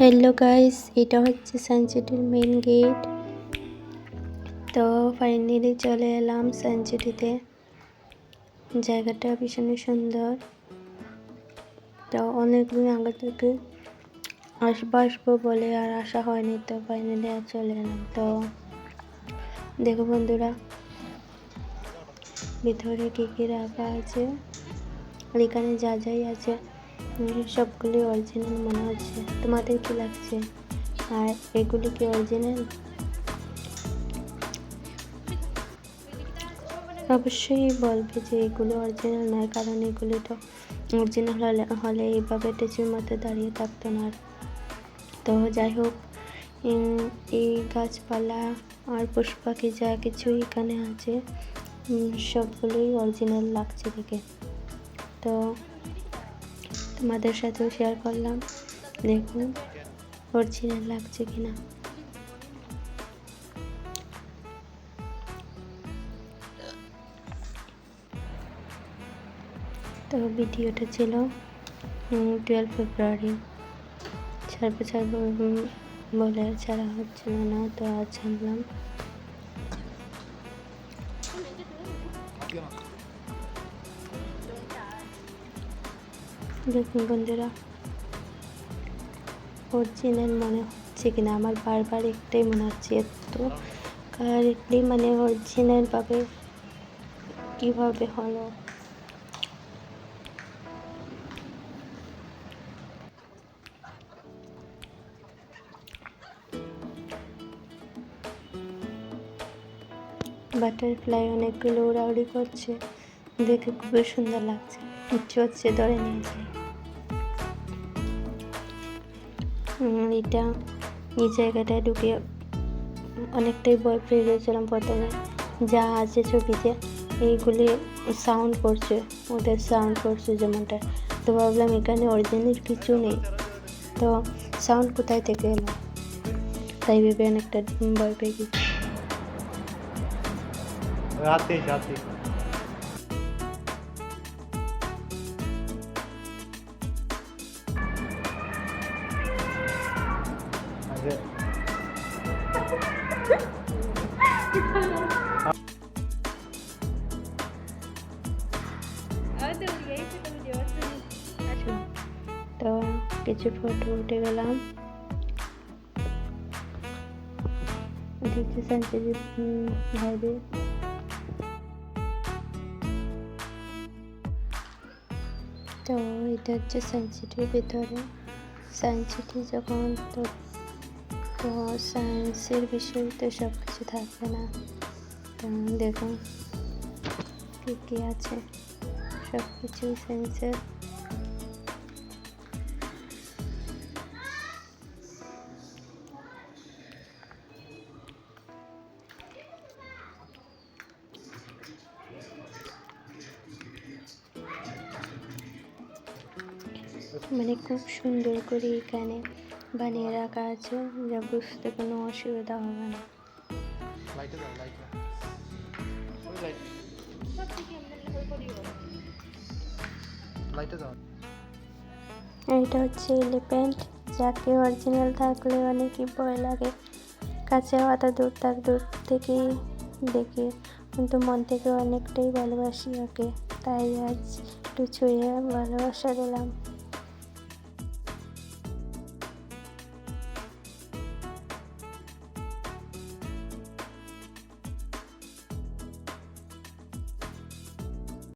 Hello guys, এটা হচ্ছে সানসিটির main gate. তো ফাইনালি চলে এলাম সানসিটিতে। জায়গাটা ভীষণই সুন্দর। তো অনেকদিন আগে থেকে আসবো বলে আর আসা হয়নি, তো ফাইনালি আর চলে এলাম। তো দেখো বন্ধুরা, ভিতরে কী কী রাখা আছে আর এখানে যা যাই আছে সবগুলি অরিজিনাল মনে হচ্ছে। তোমাদের কি লাগছে? আর এগুলি কি অরিজিনাল? অবশ্যই বলবে যে এগুলো অরিজিনাল নয়, কারণ এগুলি তো অরিজিনাল হলে এইভাবে টেচুর মধ্যে দাঁড়িয়ে থাকতো না। তো যাই হোক, এই গাছপালা আর পশু পাখি যা কিছু এখানে আছে সবগুলোই অরিজিনাল লাগছে দেখে। তো তোমাদের সাথেও শেয়ার করলাম, দেখুন অরিজিনাল লাগছে কিনা। তো ভিডিওটা ছিল 12 ফেব্রুয়ারি। ছাড়বো বলে ছাড়া হচ্ছিল না, তো আজ ছাড়লাম। দেখুন বন্ধুরা, অরিজিনাল মনে হচ্ছে কিনা। আমার বারবার একটাই মনে হচ্ছে, এত কারেক্টলি মানে অরিজিনাল ভাবে কীভাবে হলো। বাটারফ্লাই অনেকগুলো উড়াউড়ি করছে, দেখে খুবই সুন্দর লাগছে। ইচ্ছে হচ্ছে ধরে নিয়ে যাই। এটা এই জায়গাটায় ঢুকে অনেকটাই ভয় পেয়ে গেছিলাম প্রথমে। যা আছে ছবিতে এইগুলি সাউন্ড করছে, ওদের সাউন্ড করছে যেমনটা। তো ভাবলাম এখানে অরিজিনাল কিছু নেই, তো সাউন্ড কোথায় থেকে এলো, তাই ভেবে অনেকটা ভয় পেয়ে গেছি। রাতে তো কিছু ফটো উঠে গেলাম। দেখতেছেন ভাইদের। তো এটা হচ্ছে সানসিটির ভিতরে। সানসিটি যখন তো সায়েন্সের বিষয় তো সব কিছু থাকবে না। তো দেখুন কী কী আছে, সব কিছুই সায়েন্সের। মানে খুব সুন্দর করে এখানে বানিয়ে রাখা আছে, যা বুঝতে কোনো অসুবিধা হবে না। এটা হচ্ছে এলিফ্যান্ট, যাকে অরিজিনাল থাকলে অনেকই ভয় লাগে। কাছে হওয়াটা দূর থেকেই দেখে, কিন্তু মন থেকে অনেকটাই ভালোবাসি ওকে, তাই আজ একটু ছুঁয়ে ভালোবাসা দিলাম।